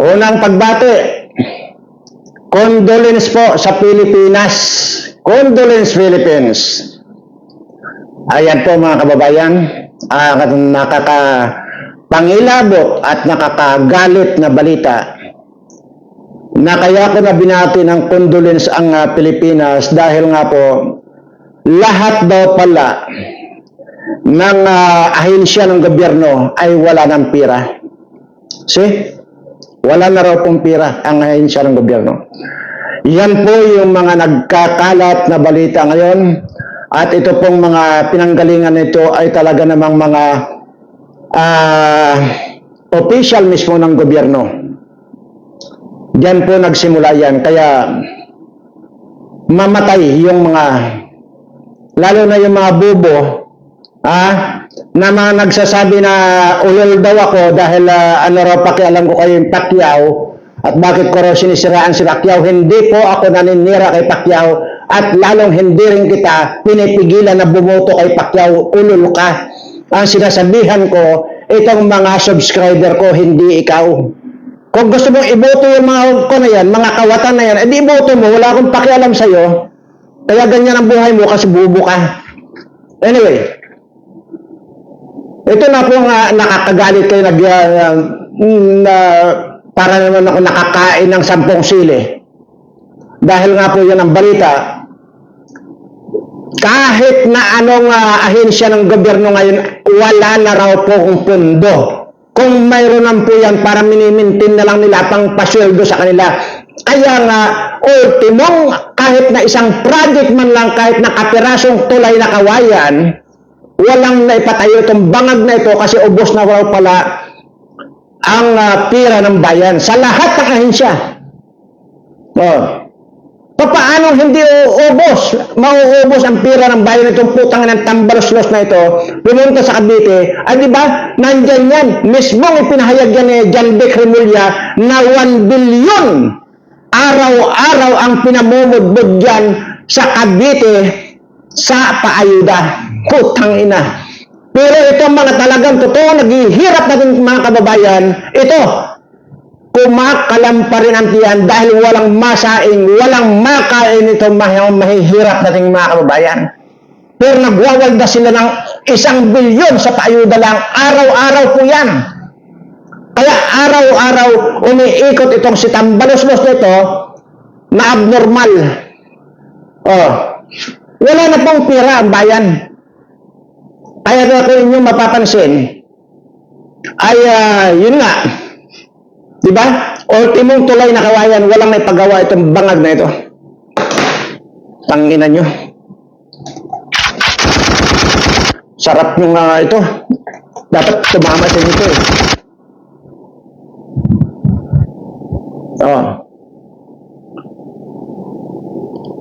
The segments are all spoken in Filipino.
Unang pagbati, condolence po sa Pilipinas. Condolence Philippines. Ayan po mga kababayan, nakakapangilabot at nakakagalit na balita na kaya ko na binati ng condolence ang Pilipinas dahil nga po lahat daw pala ng ahensya ng gobyerno ay wala ng pira. See? Wala na raw pong pira ang ahensya ng gobyerno. Yan po yung mga nagkakalat na balita ngayon. At ito pong mga pinanggalingan nito ay talaga namang mga official mismo ng gobyerno. Diyan po nagsimula yan. Kaya mamatay yung mga, lalo na yung mga bubo, na mga nagsasabi na ulol daw ako dahil ano raw pakialam ko kayo yung Pacquiao at bakit ko raw sinisiraan si Pacquiao. Hindi po ako naninira kay Pacquiao at lalong hindi rin kita pinipigilan na bumoto kay Pacquiao. Ulol ka. Ang sinasabihan ko, itong mga subscriber ko, hindi ikaw. Kung gusto mong iboto yung mga ko na yan, mga kawatan na yan, edi iboto mo, wala akong pakialam sa'yo. Kaya ganyan ang buhay mo kasi bubo ka. Anyway, ito na po nga nakakagalit kayo para naman ako nakakain ng 10 sili. Dahil nga po yan ang balita. Kahit na anong ahensya ng gobyerno ngayon, wala na raw po kung pundo. Kung mayroon lang po yan, para minimintin na lang nila pang pasweldo sa kanila. Kaya nga, ultimong kahit na isang project man lang, kahit na kapirasong tulay na kawayan, walang naipatayo itong bangag na ito kasi ubos na raw pala ang pira ng bayan sa lahat ng ahensya. Paano hindi uubos? Mauubos ang pira ng bayan itong putang ng tambalos-los na ito. Pumunta sa Cavite, ay di ba? Nandyan yan. Mismong ipinahayag yan ni John Vic Remulla na 1 billion araw-araw ang pinamumudbud yan sa Cavite sa paayuda. Putang ina. Pero itong mga talagang totoo, naghihirap natin mga kababayan, ito, kumakalam pa rin ang tiyan dahil walang masaing, walang makain itong mahihirap nating mga kababayan. Pero nagwawalda sila ng 1 bilyon sa paayuda lang, araw-araw po yan. Kaya araw-araw umiikot itong si tambalos-los nito na abnormal. Wala na pong pira ang bayan. Kaya kung inyo mapapansin, ay yun nga, diba? Ultimong tulay na kawayan, walang may paggawa itong bangag na ito. Tangina nyo. Sarap nyo nga ito. Dapat tumama sa ito eh.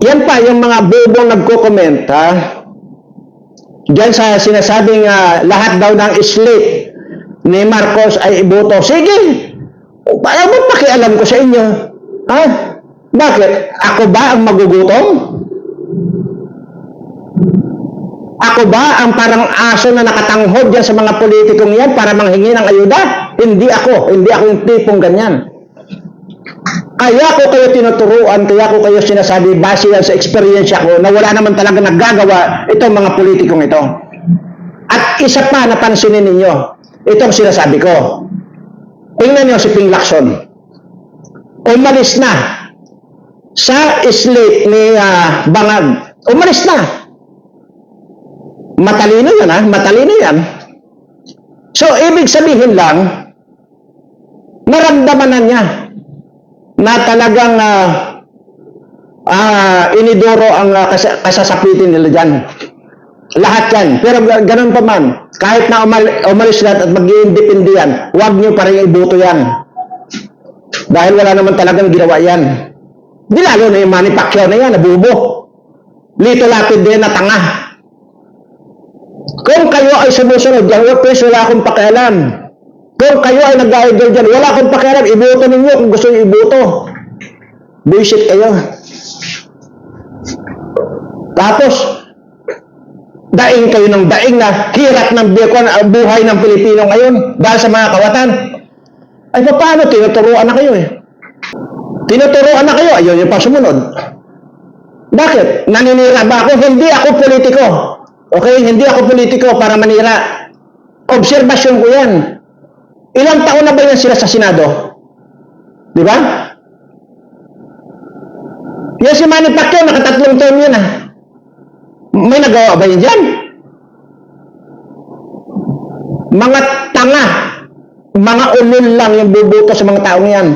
Yan pa, yung mga bubong nagko-comment, diyan sa sinasabing lahat daw ng slate ni Marcos ay iboto. Sige, ayaw mo pakialam ko sa inyo. Bakit? Ako ba ang magugutom? Ako ba ang parang aso na nakatanghod dyan sa mga politikong yan para manghingi ng ayuda? Hindi ako. Hindi ako yung tipong ganyan. Kaya ko kayo tinuturuan, kaya ko kayo sinasabi base yan sa eksperyensya ko na wala naman talaga nagagawa itong mga politikong ito. At isa pa napansinin ninyo, itong sinasabi ko. Tingnan nyo si Ping Lacson. Umalis na sa slate ni Bangag. Umalis na. Matalino yan matalino yan. So, ibig sabihin lang, naramdaman na niya na talagang inidoro ang kasasapitin nila dyan. Lahat yan. Pero ganun pa man, kahit na umalis lahat at mag-i-independe yan, huwag nyo pa rin iboto yan. Dahil wala naman talagang ginawa yan. Di lalo na yung Manny Pacquiao na yan, nabubo. Lito Lapid din na tanga. Kung kayo ay sumusunod dyan, wala akong pakialam. Kung kayo ay nag-idol dyan, wala akong pakialam, iboto ninyo kung gusto nyo iboto. Bullshit kayo. Tapos, daing kayo ng daing na hirap ng buhay ng Pilipino ngayon dahil sa mga kawatan. Ay, paano? Tinuturuan na kayo eh. Tinuturuan na kayo, ayun yung pasumunod. Bakit? Naninira ba ako? Hindi ako politiko. Okay? Hindi ako politiko para manira. Obserbasyon ko yan. Ilang taon na ba yan sila sa Senado? Di ba? Yan si Manny Pacquiao, nakatatlong term yun ah. May nagawa ba yun dyan? Mga tanga, mga ulol lang yung bubuto sa mga taong yan.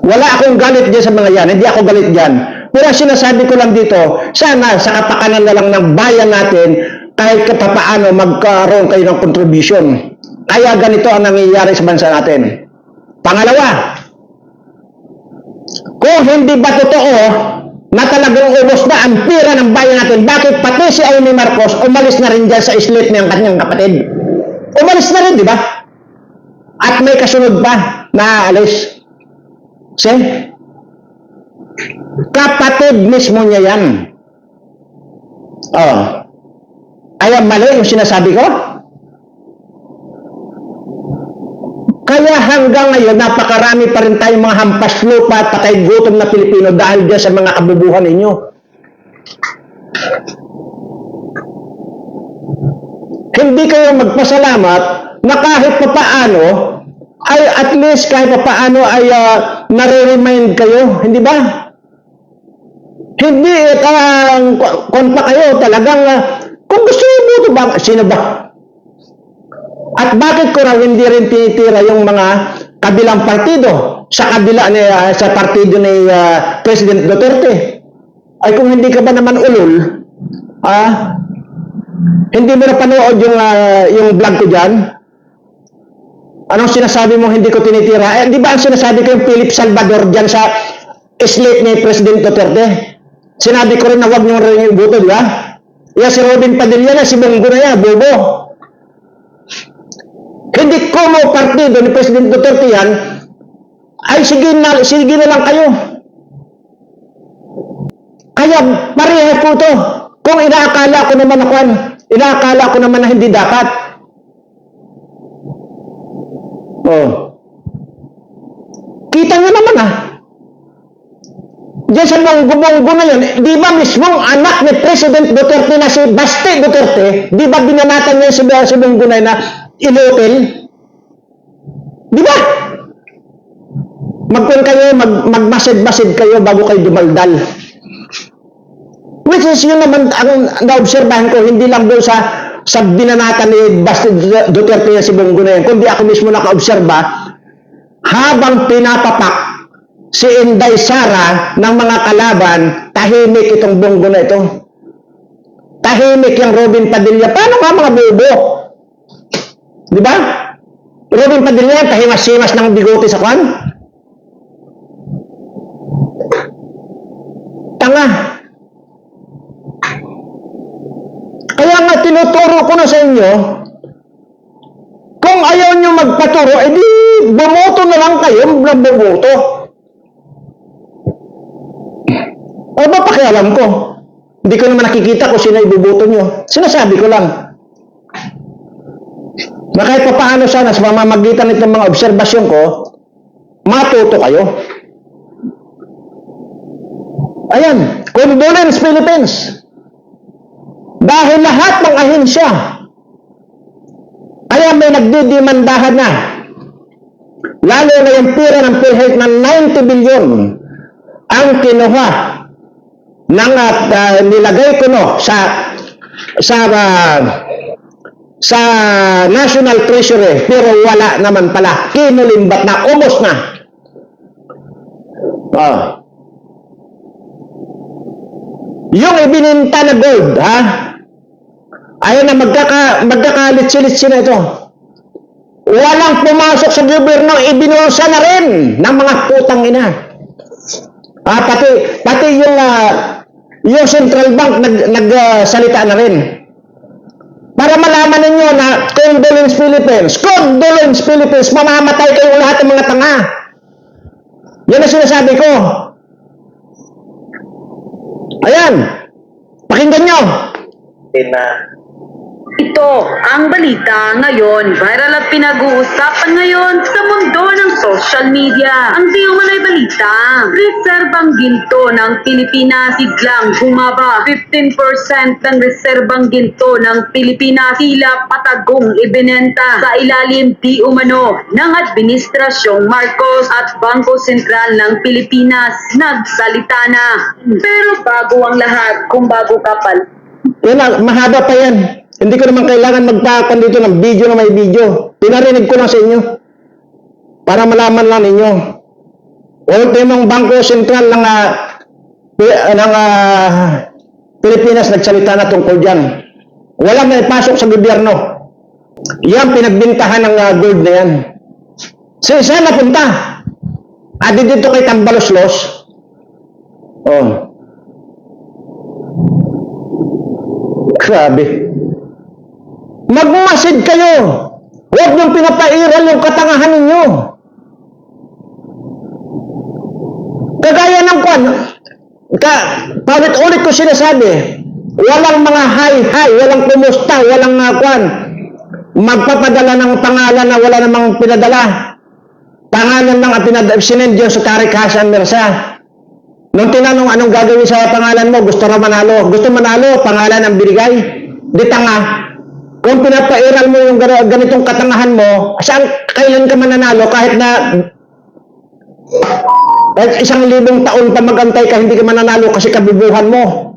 Wala akong galit dyan sa mga yan. Hindi ako galit dyan. Pero sinasabi ko lang dito, sana sa kapakanan na lang ng bayan natin, kahit papaano magkaroon kayo ng contribution. Kaya ganito ang nangyayari sa bansa natin. Pangalawa, kung hindi ba totoo na talagang ubos na ang pira ng bayan natin, bakit pati si Amy Marcos umalis na rin dyan sa islit ng kanyang kapatid? Umalis na rin, di ba? At may kasunod pa na alis. See? Kapatid mismo niya yan. Oh. Ay, mali yung sinasabi ko? Kaya hanggang ngayon, napakarami pa rin tayong mga hampas lupa at patay gutom na Pilipino dahil dyan sa mga kabubuhan ninyo. Hindi kayo magpasalamat na kahit papaano, ay at least kahit papaano ay nare-remind kayo, hindi ba? Hindi, kung pa kayo talagang, kung gusto nyo ito ba, sino ba? At bakit ko raw hindi rin tinitira yung mga kabilang partido sa kabila ni, sa partido ni President Duterte? Ay kung hindi ka ba naman ulol, hindi mo na panood yung vlog ko dyan? Anong sinasabi mo hindi ko tinitira? Eh, di ba ang sinasabi ko yung Philip Salvador dyan sa slate ni President Duterte? Sinabi ko rin na huwag nyo rin yung buto, di ba? Yan si Robin Padilla na, si Bongo na yan, bobo. Hindi ko mo partido ni President Duterte yan, ay sige na lang kayo. Kaya pareha po to. Kung inaakala ko naman na hindi dapat. Oh. Kita nyo naman Diyan sa Bongo na yun, di ba mismong anak ni President Duterte na si Baste Duterte, di ba binanatan niya si Bongo na inutil? Di ba? Magmasid-masid kayo bago kayo dumaldal. Which is yun naman ang naobserbahan ko, hindi lang doon sa binanatan ni Baste Duterte na si Bongo na yun, kundi ako mismo nakaobserba habang pinapapak si Inday Sara ng mga kalaban, tahimik itong Bongo na ito. Tahimik yung Robin Padilla. Paano nga mga bobo? Di ba? Robin Padilla, tahimas-himas ng bigote sa kwan. Tanga. Kaya nga tinuturo ko na sa inyo, kung ayaw nyo magpaturo, edi bumoto na lang kayo, bumoto. Ano ba pakialam ko? Hindi ko naman nakikita kung sino ibubuto nyo. Sinasabi ko lang. Na kahit pa paano sana sa pamamagitan nitong mga obserbasyon ko, matuto kayo. Ayan, condolence Philippines. Dahil lahat ng ahensya, kaya may nagdidemandahan na. Lalo na yung pira ng PhilHealth na 90 billion ang kinuha nang nilagay ko sa National Treasury, pero wala naman pala, kinulimbat na, ubos na. Yung ibininta na gold, ayaw na magkakalit-silit na ito. Walang pumasok sa gobyerno, ibinulsa na rin ng mga putang ina. Pati yung Central Bank nagsalita na rin. Para malaman ninyo na condolence Philippines, mamamatay kayong lahat ng mga tanga. Yan ang sinasabi ko. Ayan, pakinggan nyo. Ito ang balita ngayon. Viral at pinag-uusapan ngayon sa mundo ng social media. Ang di umano'y balita, reserbang ginto ng Pilipinas biglang bumaba. 15% ng reserbang ginto ng Pilipinas tila patagong ibinenta sa ilalim di umano ng Administrasyong Marcos at Bangko Sentral ng Pilipinas. Nagsalita na. Pero bago ang lahat, kung bago ka pa Yan, mahaba pa yan. Hindi ko naman kailangan magpapan dito ng video na may video. Pinarinig ko lang sa inyo. Para malaman lang ninyo. Ultimong Bangko Sentral ng Pilipinas nagsalita na tungkol dyan. Walang may pasok sa gobyerno. Yan pinagbintahan ng gold na yan. Saan napunta? Dito kay Tambaloslos. Oh. Grabe. Magmasid kayo. Huwag niyong pinapairal yung katangahan ninyo. Kagaya ng kwan, paulit-ulit ko sinasabi, walang mga hi-hi, walang kumusta, walang kwan, magpapadala ng pangalan na wala namang pinadala. Pangalan lang ang sinend yun sa Tariq Hassan Mirza. Nung tinanong anong gagawin sa pangalan mo, gusto raw manalo. Gusto manalo, pangalan ang binigay. Di tanga. Kung pinapairal mo yung ganitong katangahan mo, kailan ka mananalo kahit 1,000 taon pa magantay ka, hindi ka mananalo kasi kabubuhan mo.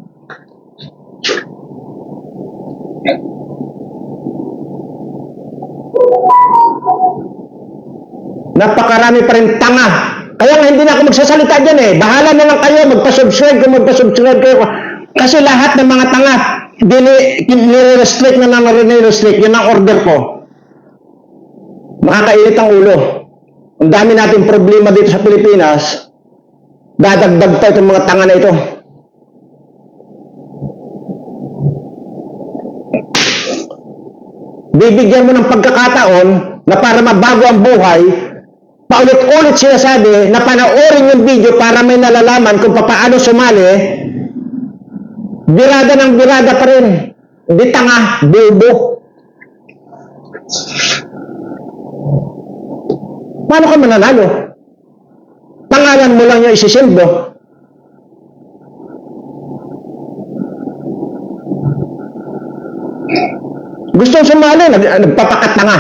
Napakarami pa rin tanga. Kaya nga hindi na ako magsasalita dyan eh. Bahala na lang kayo, magpa-subscribe kayo. Kasi lahat ng mga tanga, nire-restrict na nire-restrict. Yun ang order ko. Makakainit ang ulo. Ang dami natin problema dito sa Pilipinas. Dadagdag pa itong mga tanga na ito. Bibigyan mo ng pagkakataon na para mabago ang buhay, paulit-ulit sinasabi na panoorin yung video para may nalalaman kung paano sumali, birada ng birada pa rin. Di tanga, bobo. Paano ka mananalo? Pangalan mo lang yung isisilbo. Gustong sumali, nagpapakat na nga.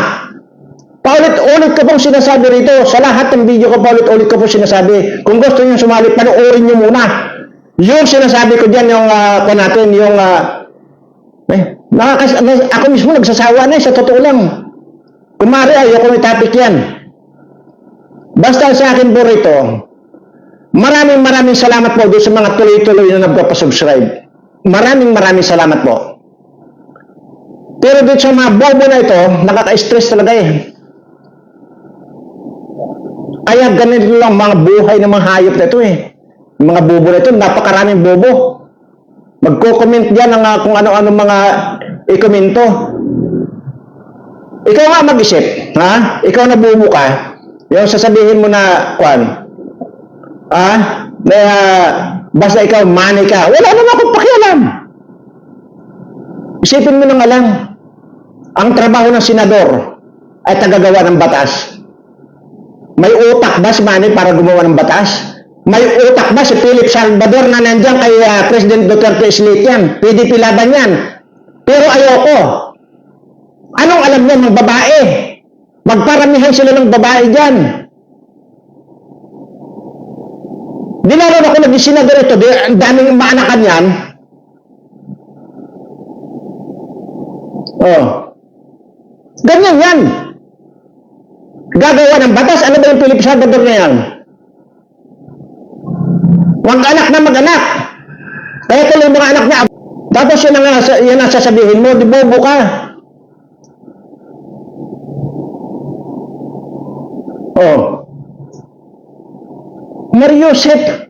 Paulit-ulit ko pong sinasabi rito, sa lahat ng video ko, paulit-ulit ko pong sinasabi, kung gusto nyo sumali, panoorin nyo muna. Yung sinasabi ko dyan, yung, ako mismo nagsasawa na sa totoo lang. Kumari, ayoko may topic yan. Basta sa akin po rito, maraming salamat po doon sa mga tuloy-tuloy na nagpapasubscribe. Maraming salamat po. Pero dito sa mga bobo na ito, nakaka-stress talaga eh. Kaya ganito lang mga buhay ng mga hayop na ito eh. Yung mga bobo na ito, napakaraming bobo. Magko-comment dyan ng kung ano-ano mga i-komento. Ikaw nga mag-isip, ha? Ikaw na bobo ka. Yung sasabihin mo na, basta ikaw, money ka. Wala naman akong pakialam. Isipin mo na nga lang, ang trabaho ng senador ay tagagawa ng batas. May utak ba si Manny para gumawa ng batas? May utak ba si Philip Salvador na nandiyan kay President Duterte Slate yan? PDP laban yan. Pero ayoko. Anong alam niya ng babae? Magparamihan sila ng babae dyan. Di lalo na kung naging senador ito, ang daming maanakan yan. Ganyan yan. Gagawa ng batas. Ano ba yung Philip Salvador na yan? Mag-anak na mag-anak. Kaya tuloy mga anak niya. Tapos yun ang sasabihin mo, di bobo ka. Mariusep,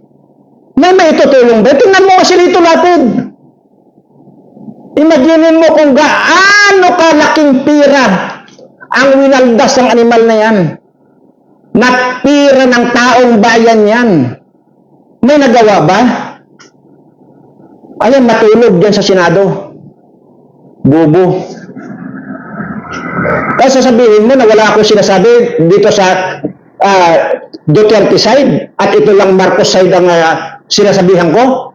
may itutulong ba? Tingnan mo kasi dito natin. Imaginin mo kung gaano kalaking pira ang winaldas ng animal na yan. Na pira ng taong bayan yan. May nagawa ba? Ayan, matulog dyan sa Senado. Bobo. Kasi sasabihin mo na wala akong sinasabi dito sa Duterte side at ito lang Marcos side ang sinasabihan ko.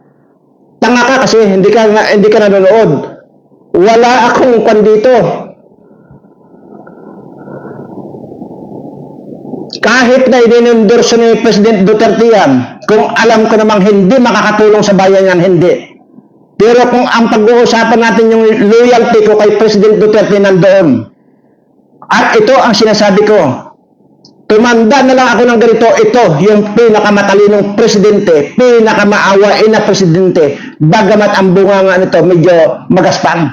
Tanga ka kasi hindi ka nanonood. Wala akong kwan dito. Kahit na i-endorse ni President Duterte yan, kung alam ko namang hindi makakatulong sa bayan yan, hindi. Pero kung ang pag-uusapan natin yung loyalty ko kay President Duterte nandoon, at ito ang sinasabi ko, tumanda na lang ako ng ganito, ito yung pinakamatalinong presidente, pinakamaawain na presidente, bagamat ang bunga nito medyo magaspang.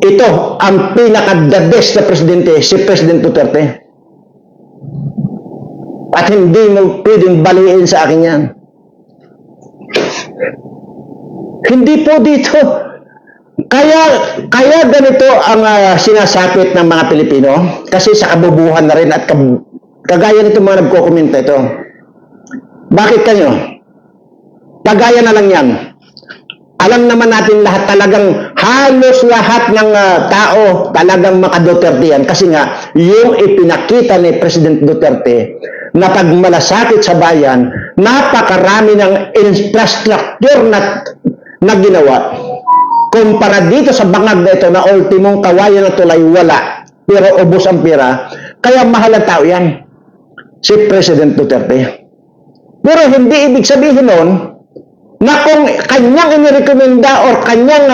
Ito ang pinaka-the best na presidente, si President Duterte. At hindi mo pwedeng baliin sa akin yan. Hindi po dito. Kaya ganito ang sinasapit ng mga Pilipino kasi sa kabubuhan na rin at kagaya nito mga nagko-komenta ito. Bakit kanyo? Kagaya na lang yan. Alam naman natin lahat talagang halos lahat ng tao talagang maka-Duterte yan kasi nga yung ipinakita ni President Duterte na pagmalasakit sa bayan, napakarami ng infrastructure na ginawa. Kumpara dito sa bangag na ito na ultimong kawayan na tulay, wala. Pero ubos ang pera. Kaya mahal ang tao yan. Si President Duterte. Pero hindi ibig sabihin nun na kung kanyang inirekomenda or kanyang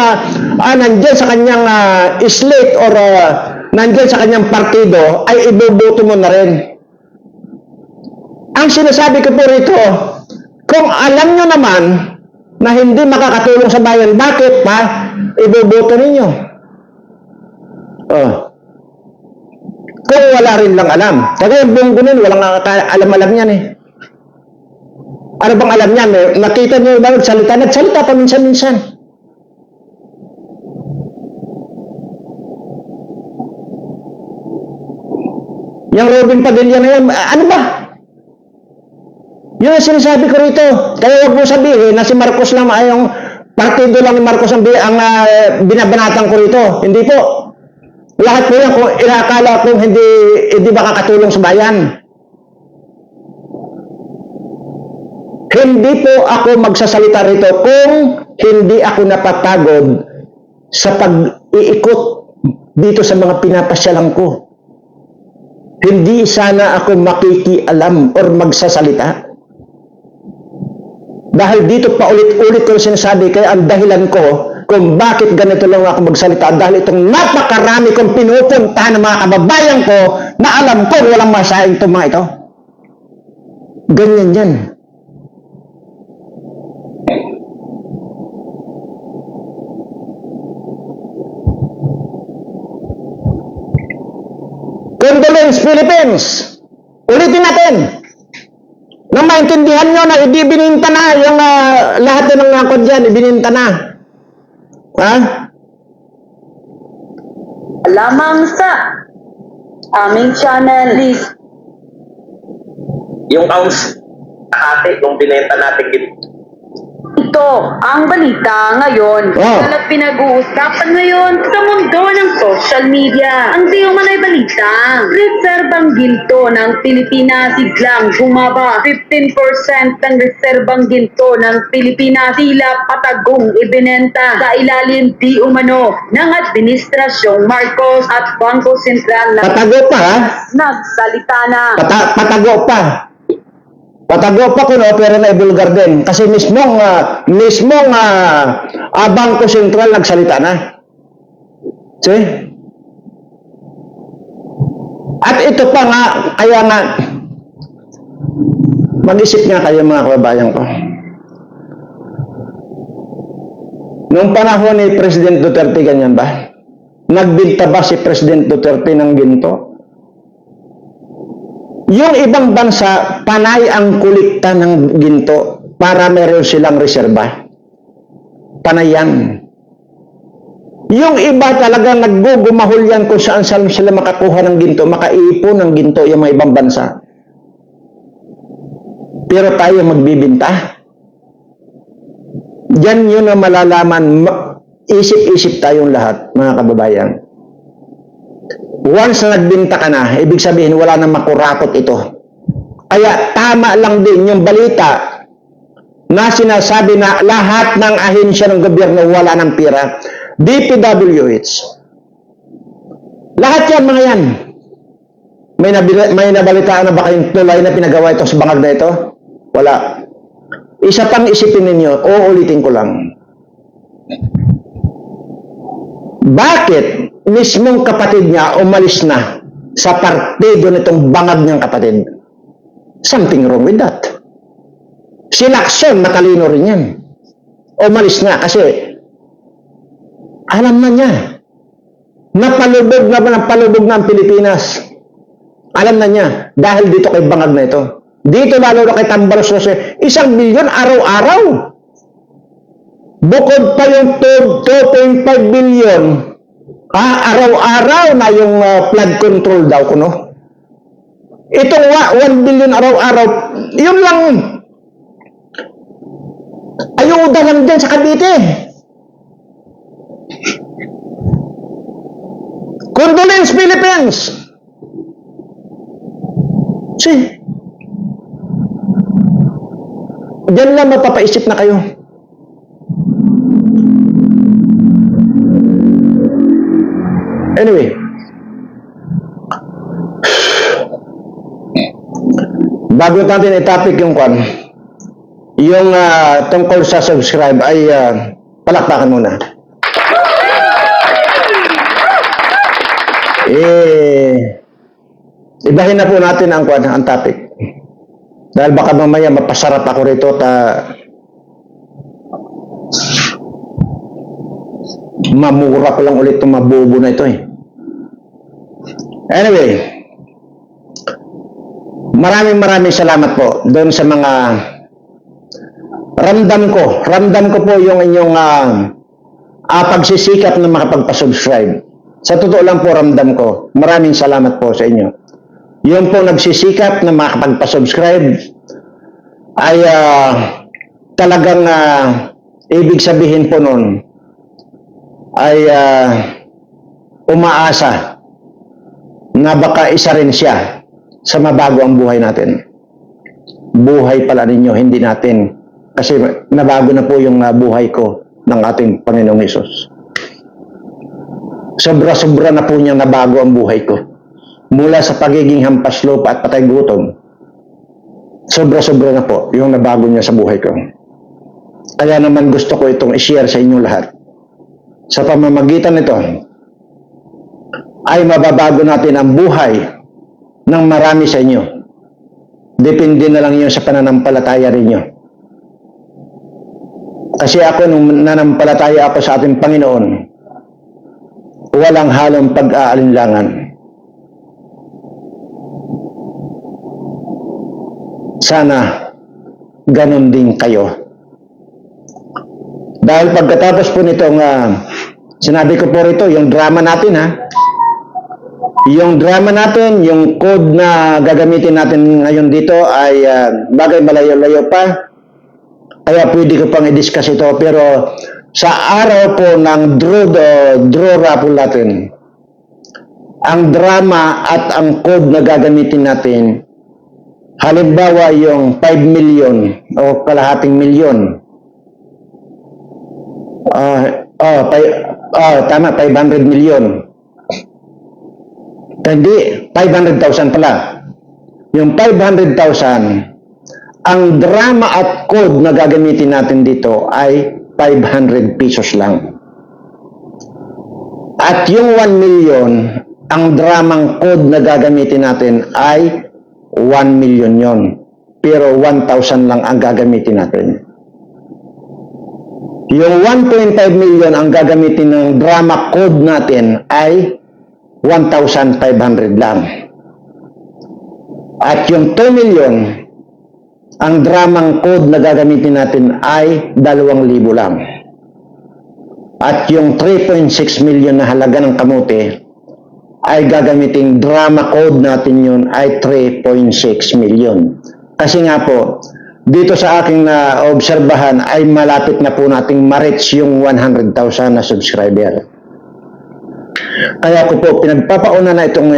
nandyan sa kanyang slate or nandyan sa kanyang partido ay iboboto mo na rin. Ang sinasabi ko po rito, kung alam nyo naman na hindi makakatulong sa bayan, bakit pa iboboto ninyo? Kung wala rin lang alam. Kaya yung buong gunin, walang alam-alam yan eh. Ano bang alam niyan? Nakita niyo ba nagsalita? Nagsalita pa minsan-minsan. Yung Robin Padilla na yan, ano ba? Yung sinasabi ko rito, kaya huwag mo sabihin na si Marcos lang yung partido lang ni Marcos ang binabanatan ko rito. Hindi po. Lahat po yan kung inakala kong hindi makakatulong sa bayan. Hindi po ako magsasalita rito kung hindi ako napapagod sa pag-iikot dito sa mga pinapasyalan ko. Hindi sana ako makikialam or magsasalita. Dahil dito pa ulit-ulit ko sinasabi, kaya ang dahilan ko kung bakit ganito lang ako magsalita, dahil itong napakarami kong pinupuntahan ng mga kababayan ko na alam ko walang masayang itong mga ito. Ganyan yan. Condolence Philippines. Ulitin natin. Nang maintindihan nyo na ibininta na yung lahat ng mga kod dyan, ibininta na. Ha? Lamang sa aming channel, please. Yung ounce ate, yung binenta natin Ito ang balita ngayon. At pinag-uusapan ngayon sa mundo ng social media. Ang di umano'y balita. Reserbang ginto ng Pilipinas siglang bumaba. 15% ng reserbang ginto ng Pilipinas tila patagong ibinenta sa ilalim di umano ng Administrasyong Marcos at Bangko Sentral na Patago pa ha? nagsalita na. Patago pa. Patago pa ko no, pero naibulgar din. Kasi mismong Bangko Sentral nagsalita na. See? At ito pa nga, kaya nga, mag-isip nga kayo mga kababayan ko. Noong panahon ni President Duterte, ganyan ba? Nagbinta ba si President Duterte ng ginto? Yung ibang bansa, panay ang kulikta ng ginto para meron silang reserba. Panay yan. Yung iba talaga naggugumahol yan kung saan sila makakuha ng ginto, makaipon ng ginto yung mga ibang bansa. Pero tayo magbibinta. Diyan yun na malalaman, isip-isip tayong lahat, mga kababayan. once na nagbinta ka na, ibig sabihin wala nang makurakot ito. Kaya tama lang din yung balita na sinasabi na lahat ng ahensya ng gobyerno wala ng pera. DPWH. Lahat yan, mga yan. May nabalitaan na ba kayong tulay na pinagawa ito sa bangag na ito? Wala. Isa pang isipin ninyo, uulitin ko lang. Bakit mismong kapatid niya umalis na sa partido nitong bangag niyang kapatid? Something wrong with that. Si Lacson, matalino rin yan. Umalis na kasi alam na niya. Napalubog na ang Pilipinas. Alam na niya. Dahil dito kay bangag na ito. Dito lalo na kay Tambalos Jose. 1 bilyon araw-araw. Bukod pa yung 2.5 billion. Araw-araw na yung flood control daw ko, no? Itong 1 billion araw-araw, yun lang. Ayuda lang dyan sa Cavite. Condolence Philippines. Diyan lang mapapaisip na kayo. Anyway, bago natin i-topic yung tungkol sa subscribe ay palakpakan muna. Ibahin na po natin ang topic. Dahil baka mamaya mapasarap ako rito mamura ko lang ulit itong mabubo na ito eh. Anyway, maraming salamat po doon sa mga ramdam ko po yung inyong pagsisikap na makapagpa-subscribe. Sa totoo lang po ramdam ko. Maraming salamat po sa inyo. Yung po nagsisikap na makapagpa-subscribe ay talagang ibig sabihin po nun ay umaasa na baka isa rin siya sa mabago ang buhay natin. Buhay pala ninyo, hindi natin. Kasi nabago na po yung buhay ko ng ating Panginoong Hesus. Sobra-sobra na po niyang nabago ang buhay ko. Mula sa pagiging hampas lupa at patay gutom, sobra-sobra na po yung nabago niya sa buhay ko. Kaya naman gusto ko itong i-share sa inyo lahat. Sa pamamagitan nito, ay mababago natin ang buhay ng marami sa inyo. Depende na lang yun sa pananampalataya rinyo. Kasi ako, nung nanampalataya ako sa ating Panginoon, walang halong pag-aalinlangan. Sana ganon din kayo. Dahil pagkatapos po nitong sinabi ko po rito, yung drama natin yung drama natin, yung code na gagamitin natin ngayon dito ay bagay malayo-layo pa. Kaya pwede ko pang i-discuss ito. Pero sa araw po ng draw raffle natin, ang drama at ang code na gagamitin natin, halimbawa yung 5 million o kalahating milyon. Tama, 500 million. Hindi, 500,000 pala. Yung 500,000, ang drama at code na gagamitin natin dito ay 500 pesos lang. At yung 1 million, ang dramang code na gagamitin natin ay 1 million yon. Pero 1,000 lang ang gagamitin natin. Yung 1.5 million ang gagamitin ng drama code natin ay 1,500 lang. At yung 2 million, ang dramang code na gagamitin natin ay 2,000 lang. At yung 3.6 million na halaga ng kamote ay gagamitin drama code natin yun ay 3.6 million. Kasi nga po, dito sa aking naobserbahan ay malapit na po nating ma-reach yung 100,000 na subscriber. Kaya ko po pinagpapauna na itong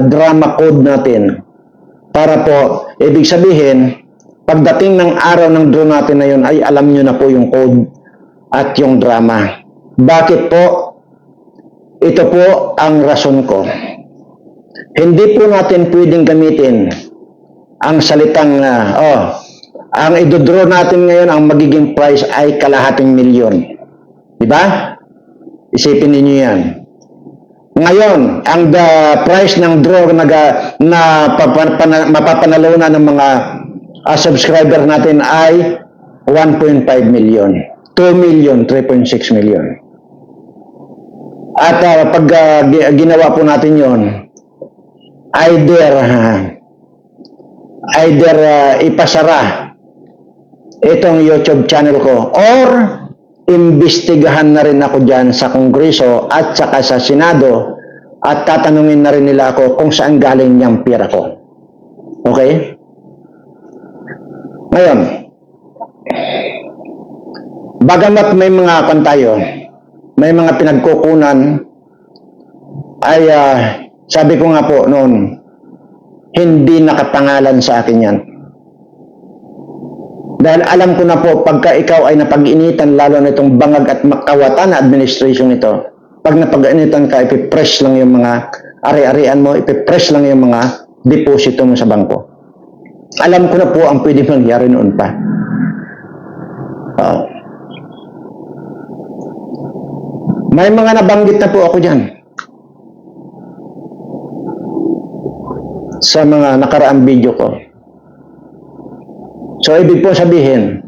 drama code natin para po ibig sabihin pagdating ng araw ng draw natin na yun ay alam nyo na po yung code at yung drama. Bakit po? Ito po ang rason ko. Hindi po natin pwedeng gamitin ang salitang ang idodraw natin ngayon, ang magiging price ay kalahating milyon. Di ba? Isipin niyo yan. Ngayon, ang price ng draw na mapapanalunan ng mga subscriber natin ay 1.5 million, 2 million, 3.6 million. At pag ginawa po natin yon, either ipasara itong YouTube channel ko or imbestigahan na rin ako dyan sa Kongreso at saka sa Senado at tatanungin na rin nila ako kung saan galing niyang pera ko. Okay? Ngayon, bagamat may mga tayo, may mga pinagkukunan, ay sabi ko nga po noon, hindi nakapangalan sa akin yan. Dahil alam ko na po, pagka ikaw ay napag-initan, lalo na itong bangag at makawatan na administration nito, pag napag-initan ka, ipipress lang yung mga ari-arian mo, ipipress lang yung mga deposito mo sa bangko. Alam ko na po ang pwede mangyari noon pa. May mga nabanggit na po ako dyan sa mga nakaraang video ko. So, ibig po sabihin,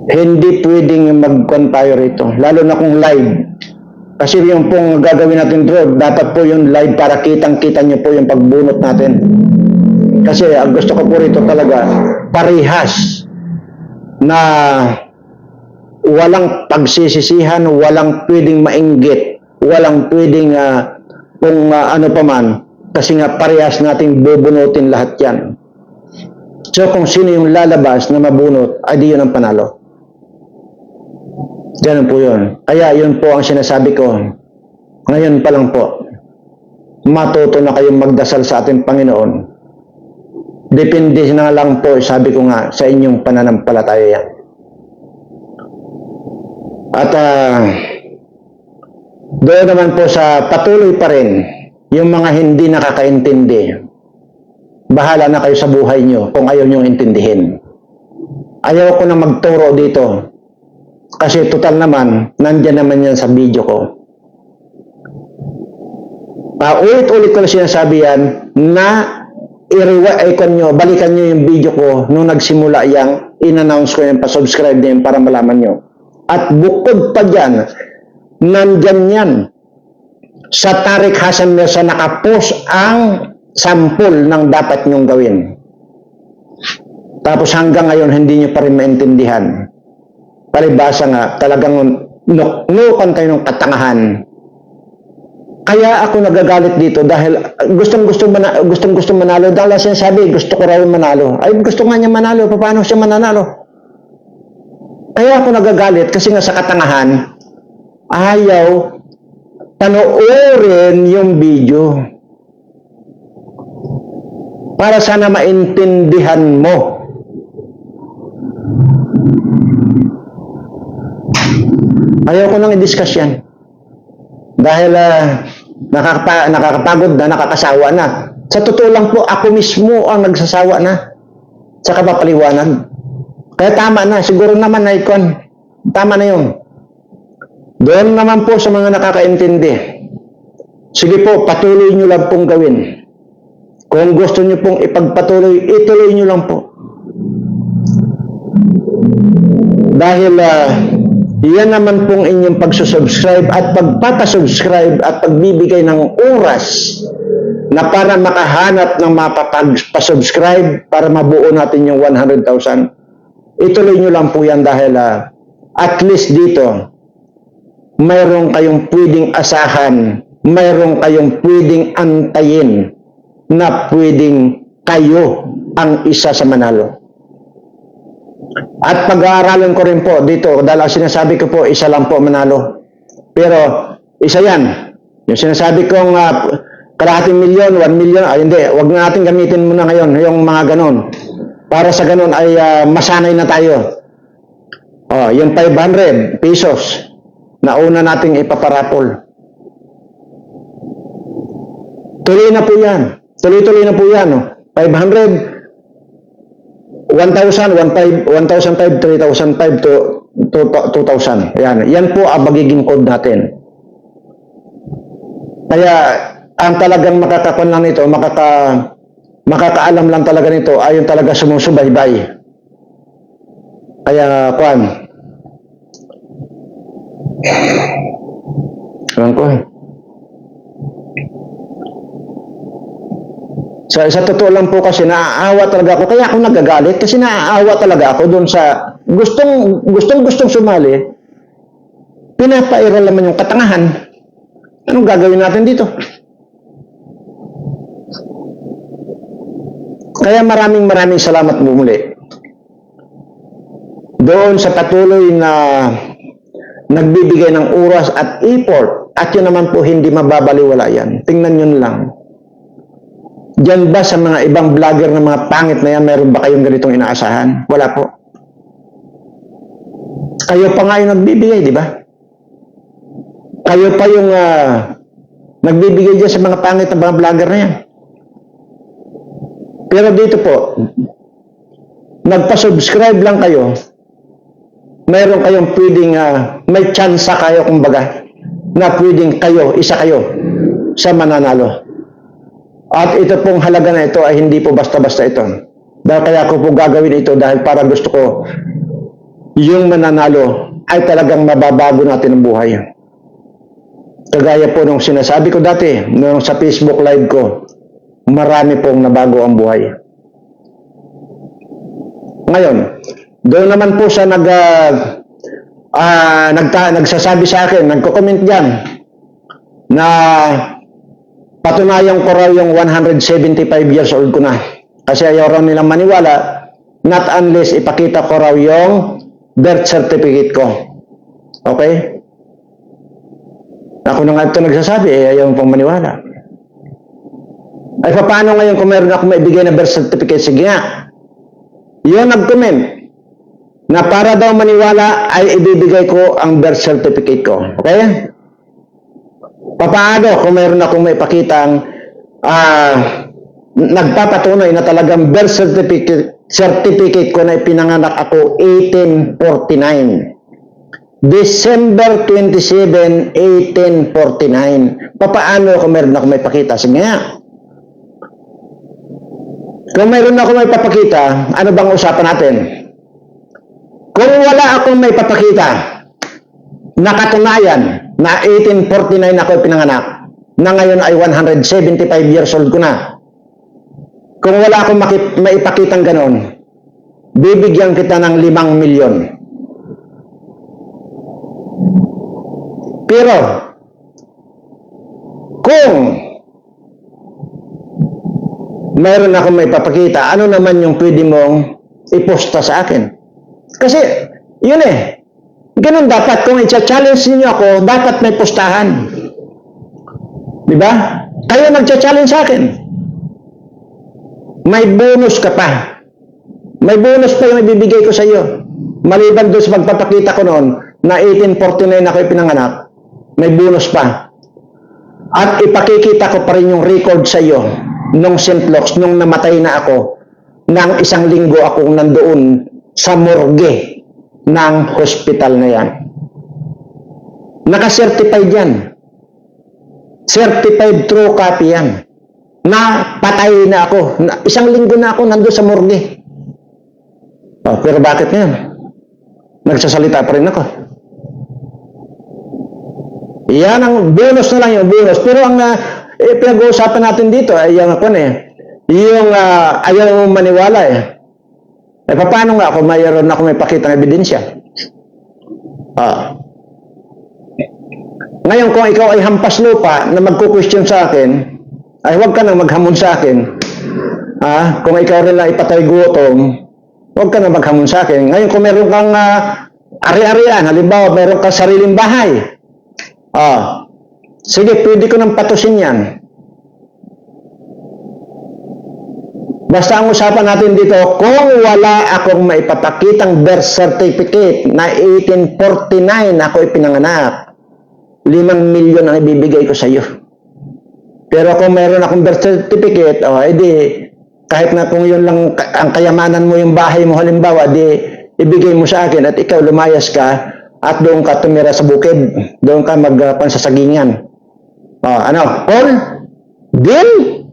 hindi pwedeng mag-con tayo rito, lalo na kung live. Kasi yung pong gagawin natin draw, dapat po yung live para kitang-kita nyo po yung pagbunot natin. Kasi gusto ko po rito talaga parihas na walang pagsisisihan, walang pwedeng mainggit, walang pwedeng kung ano pa man, kasi nga parehas nating bubunutin lahat yan. So kung sino yung lalabas na mabunot, ay di yun ang panalo. Ganun po yun. Kaya yun po ang sinasabi ko. Ngayon pa lang po, matuto na kayong magdasal sa ating Panginoon. Depende na lang po, sabi ko nga, sa inyong pananampalataya yan. At doon naman po sa patuloy pa rin, yung mga hindi nakakaintindi, bahala na kayo sa buhay nyo kung ayaw nyo intindihin. Ayaw ko na magturo dito. Kasi total naman, nandyan naman yan sa video ko. Ulit-ulit ko na sinasabi yan na balikan nyo yung video ko nung nagsimula yang in-announce ko yan, pa-subscribe din para malaman nyo. At bukod pa dyan, nandyan yan sa Tariq Hassan Mirza nakapost ang sample ng dapat nyong gawin. Tapos hanggang ngayon hindi nyo pa rin maintindihan. Palibasa nga, talagang nuknukan kayo ng katangahan. Kaya ako nagagalit dito dahil gustong manalo. Dahil sinasabi, gusto ko raw manalo. Ay, gusto nga niya manalo. Paano siya mananalo? Kaya ako nagagalit kasi nga sa katangahan, ayaw panoorin yung video para sana maintindihan mo. Ayaw ko nang i-discuss yan. Dahil nakakapagod na, nakakasawa na. Sa totoo lang po, ako mismo ang nagsasawa na sa kapapaliwanag. Kaya tama na, siguro naman na ikon. Tama na yun. Doon naman po sa mga nakakaintindi. Sige po, patuloy nyo lang pong gawin. Kung gusto nyo pong ipagpatuloy, ituloy nyo lang po. Dahil yan naman pong inyong pagsusubscribe at pagpapasubscribe at pagbibigay ng oras na para makahanap ng mapapasubscribe para mabuo natin yung 100,000. Ituloy nyo lang po yan dahil at least dito, mayroon kayong pwedeng asahan, mayroon kayong pwedeng antayin na pwedeng kayo ang isa sa manalo. At pag-aaralan ko rin po dito, dahil ang sinasabi ko po, isa lang po manalo. Pero, isa yan. Yung sinasabi kong kalahating milyon, 1 million, hindi, wag na natin gamitin muna ngayon, yung mga ganon. Para sa ganon ay masanay na tayo. Yung 500 pesos na una nating ipaparapol. Tuloy na po yan. Tuloy-tuloy na po yan. 500, 1,000, 1,500, 3,500 to 2,000. Yan po ang magiging code natin. Kaya, ang talagang makakakuan lang nito, makakaalam lang talaga nito, ay yung talaga sumusubaybay. Kaya, kuan. Alam ko. Sa totoo lang po kasi naaawa talaga ako. Kaya ako nagagalit kasi naaawa talaga ako doon sa gustong sumali. Pinapairal naman yung katangahan. Anong gagawin natin dito? Kaya maraming salamat muli. Doon sa patuloy na nagbibigay ng oras at effort, at yun naman po hindi mababaliwala yan. Tingnan nyo lang. Diyan ba sa mga ibang vlogger na mga pangit na yan, meron ba kayong ganitong inaasahan? Wala po. Kayo pa nga yung nagbibigay, di ba? Kayo pa yung nagbibigay dyan sa mga pangit na mga vlogger na yan. Pero dito po, nagpa-subscribe lang kayo, mayroon kayong pwedeng, may chance kayo kumbaga, na pwedeng kayo, isa kayo sa mananalo. At ito pong halaga na ito ay hindi po basta-basta ito. Dahil kaya ko po gagawin ito dahil para gusto ko yung mananalo ay talagang mababago natin ang buhay. Kagaya po nung sinasabi ko dati, nung sa Facebook live ko, marami pong nabago ang buhay. Ngayon, doon naman po sa nagsasabi sa akin, nagko-comment dyan, na patunayan ko raw yung 175 years old ko na. Kasi ayaw raw nilang maniwala, not unless ipakita ko raw yung birth certificate ko. Okay? Ako na nga ito nagsasabi, ayaw pong maniwala. Ay, paano ngayon kung meron ako maibigay na birth certificate? Sige nga. Yung nag-comment na para daw maniwala ay ibibigay ko ang birth certificate ko. Okay? Paano kung meron akong maipakitang nagpapatunay na talagang birth certificate ko na ipinanganak ako 1849. December 27, 1849. Paano kung meron akong maipakita? Sige nga. Kung mayroon ako may papakita, ano bang usapan natin? Kung wala akong may papakita, nakatunayan na 1849 ako pinanganak, na ngayon ay 175 years old ko na. Kung wala akong maipakitang ganon, bibigyan kita ng 5 milyon. Pero, kung mayroon akong may papakita, ano naman yung pwede mong iposta sa akin? Kasi, yun eh. Ganun dapat. Kung i-challenge niyo ako, dapat may postahan. Diba? Kayo nag-challenge sa akin. May bonus ka pa. May bonus pa yung ibibigay ko sa iyo. Maliban doon sa magpapakita ko noon na 1849 ako ipinanganak, may bonus pa. At ipakikita ko pa rin yung record sa iyo nung St. Luke's, nung namatay na ako, nang 1 linggo akong nandoon sa morgue ng hospital na yan. Naka-certified yan. Certified true copy yan. Na patay na ako. 1 linggo na ako nandoon sa morgue. Pero bakit ngayon? Nagsasalita pa rin ako. Yan ang bonus na lang yung bonus. Pero ang pinag-uusapan natin dito ay yung ayaw maniwala eh. Paano nga kung mayroon ako may pakitang ebidensya? Ngayon kung ikaw ay hampas lupa na magkukwestiyon sa akin, ay huwag ka nang maghamon sa akin. Kung ikaw rin lang ipatay gutom, Huwag ka na maghamon sa akin. Ngayon, kung meron kang ari-arian, halimbawa, meron kang sariling bahay, sige, pwede ko nang patusin yan. Basta ang usapan natin dito, kung wala akong maipapakitang birth certificate na 1849 ako ipinanganak, 5 milyon ang ibibigay ko sa iyo. Pero kung mayroon akong birth certificate, edi, kahit na kung yun lang ang kayamanan mo yung bahay mo halimbawa, di ibigay mo sa akin at ikaw lumayas ka at doon ka tumira sa bukid, doon ka magpansasagingan. Paul? Deal?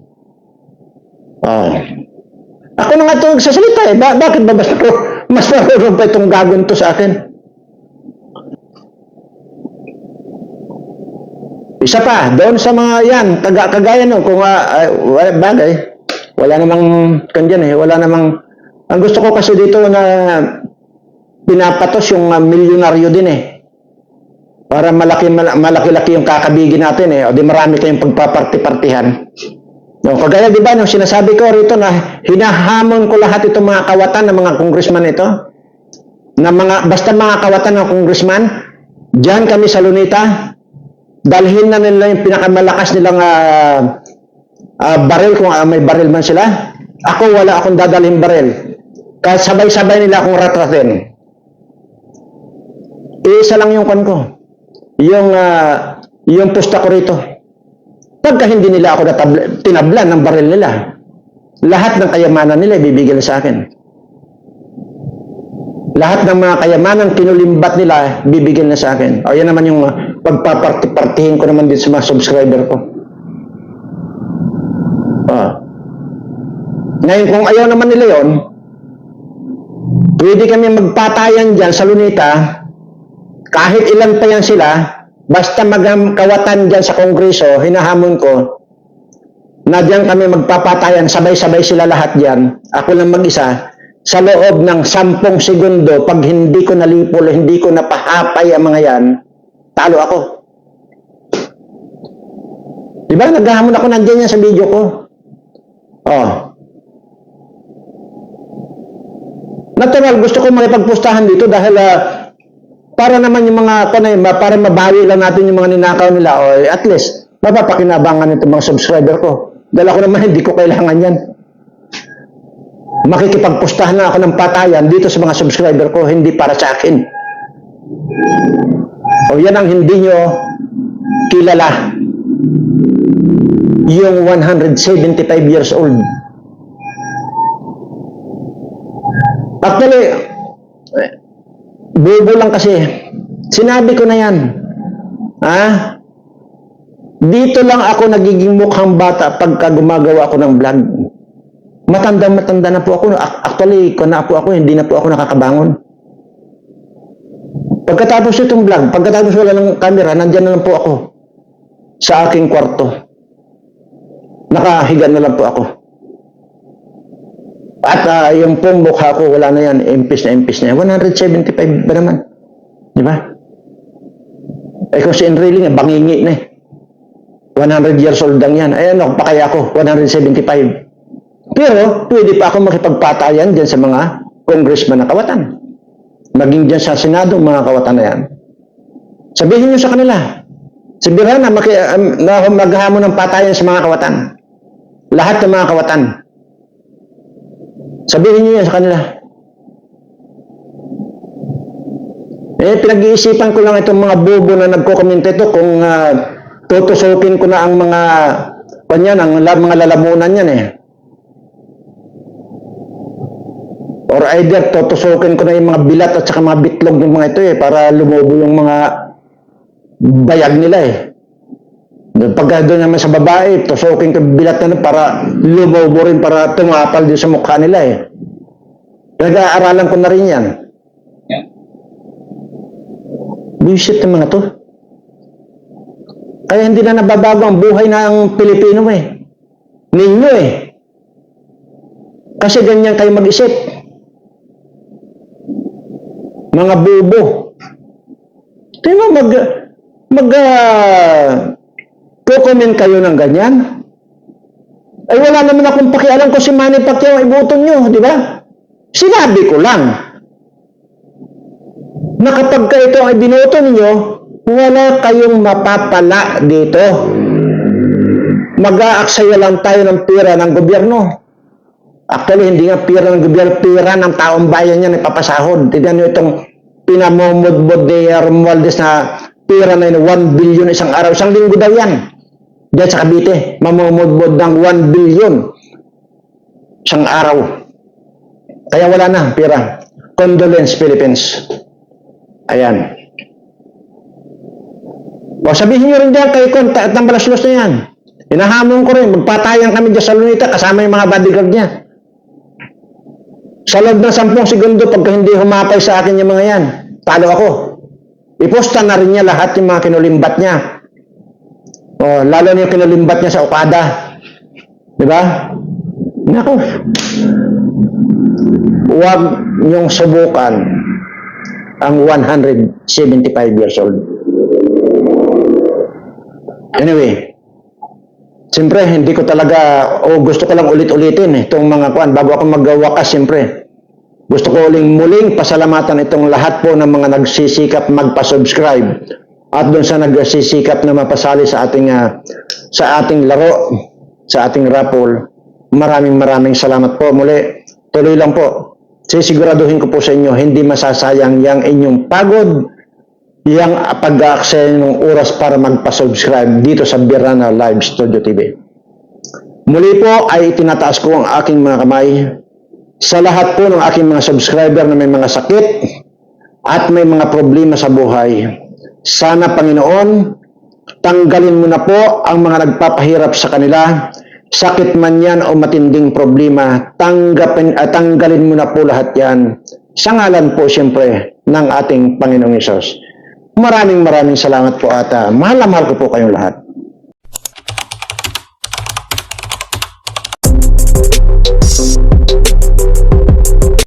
Ako na nga ito nagsasalita eh. Bakit ba basta ko mas marunong pa itong gagon to sa akin? Isa pa, doon sa mga yan, kagaya no, kung bagay, wala namang kandyan eh, wala namang, ang gusto ko kasi dito na pinapatos yung milyonaryo din eh. Para malaki-laki yung kakabigin natin eh, o di marami kayong pagpaparti-partihan. No, kagaya di ba, nung sinasabi ko rito na hinahamon ko lahat itong mga kawatan ng mga congressman ito, na basta mga kawatan ng congressman, diyan kami sa Lunita, dalhin na nila yung pinakamalakas nilang baril, kung may baril man sila. Ako, wala akong dadalhin baril. Kahit sabay-sabay nila akong ratratin. Isa lang yung kan ko. Yung pusta ko rito. Pagka hindi nila ako tinablan ng baril nila, lahat ng kayamanan nila ibibigay sa akin. Lahat ng mga kayamanan kinulimbat nila, bibigyan na sa akin. O yan naman yung pagpapartihin ko naman din sa mga subscriber ko. Ngayon, kung ayaw naman nila yon, pwede kami magpatayan dyan sa Lunita, kahit ilan pa yan sila, basta magkawatan dyan sa Kongreso, hinahamon ko, na dyan kami magpapatayan, sabay-sabay sila lahat dyan, ako lang mag-isa, sa loob ng 10 segundo, pag hindi ko nalipol, hindi ko napahapay ang mga yan, talo ako. Diba? Naghahamon ako nandiyan yan sa video ko. Natural, gusto ko makipagpustahan dito dahil para naman yung mga para mabawi lang natin yung mga ninakaw nila o at least mapapakinabangan itong mga subscriber ko. Dahil ako naman hindi ko kailangan yan. Makikipagpustahan na ako ng patayan dito sa mga subscriber ko, hindi para sa akin. O yan ang hindi nyo kilala. Yung 175 years old. Actually, bobo lang kasi. Sinabi ko na yan. Dito lang ako nagiging mukhang bata pagka gumagawa ako ng vlog. Matanda na po ako. Actually, kung na po ako, hindi na po ako nakakabangon. Pagkatapos itong vlog, pagkatapos wala ng camera, nandyan na lang po ako sa aking kwarto. Nakahiga na lang po ako. At yung pong mukha ko, wala na yan. Impis na yan. 175 ba naman? Di ba? Kung si Enrile nga, bangingi na eh. 100 years old lang yan. Ano pa kaya ako? 175. Pero, pwede pa ako makipagpatayan dyan sa mga congressman na kawatan. Maging dyan sa Senado, mga kawatan na yan. Sabihin nyo sa kanila. Sabihin na maghamon ng patayan sa mga kawatan. Lahat ng mga kawatan. Sabihin nyo yan sa kanila. Pinag-iisipan ko lang itong mga bobo na nagko-comment ito kung tutusukin ko na ang mga mga lalamunan yan eh. Or either tutusukin ko na yung mga bilat at saka mga bitlog ng mga ito eh para lumubo yung mga bayag nila eh. Pagka doon naman sa babae, tusukin ko bilat na para lumubo rin para tumapal din sa mukha nila eh. Nag-aaralan ko na rin yan. Buisit ng mga to. Kaya hindi na nababago ang buhay ng Pilipino eh. Ninyo eh. Kasi ganyan kayo mag-isip. Mga bubo. Tingnan comment kayo ng ganyan. Ay wala naman akong pakialam kung si Manny Pacquiao ibuton nyo, di ba? Sinabi ko lang na kapag ito ay binoto ninyo, wala kayong mapapala dito. Mag-aaksaya lang tayo ng pera ng gobyerno. Actually, hindi nga pera ng gobyerno, pera ng taong bayan yan ipapasahod. Tignan nyo itong pinamumudbod ni Romualdez na pera na yun, 1 billion isang araw. Isang linggo daw yan. Diyan sa Cavite, mamumudbod ng 1 billion isang araw. Kaya wala na pera. Condolence, Philippines. Ayan. O sabihin nyo rin dyan kay Conta at ng Balaslos na yan. Hinahamon ko rin, magpatayan kami dyan sa Lunita kasama yung mga bodyguard niya. Sa loob ng 10 segundo, pagka hindi humapay sa akin yung mga yan, talo ako. Iposta na rin niya lahat yung mga kinulimbat niya. O, lalo na yung kinulimbat niya sa Okada. Diba? Naku. Huwag niyong subukan ang 175 years old. Anyway, siyempre, hindi ko talaga, gusto ko lang ulit-ulitin itong mga kuan. Bago ako magwakas, siyempre, gusto ko muling pasalamatan itong lahat po ng mga nagsisikap magpa-subscribe at doon sa nagsisikap na mapasali sa ating laro, sa ating raffle. Maraming salamat po. Muli, tuloy lang po. Sisiguraduhin ko po sa inyo, hindi masasayang yang inyong pagod, yang pag-aaksaya ng oras para magpa-subscribe dito sa Birana Live Studio TV. Muli po ay itinataas ko ang aking mga kamay sa lahat po ng aking mga subscriber na may mga sakit at may mga problema sa buhay. Sana, Panginoon, tanggalin mo na po ang mga nagpapahirap sa kanila. Sakit man yan o matinding problema, tanggalin mo na po lahat yan. Sa ngalan po siyempre ng ating Panginoong Hesus. Maraming salamat po at mahal na mahal ko po kayong lahat.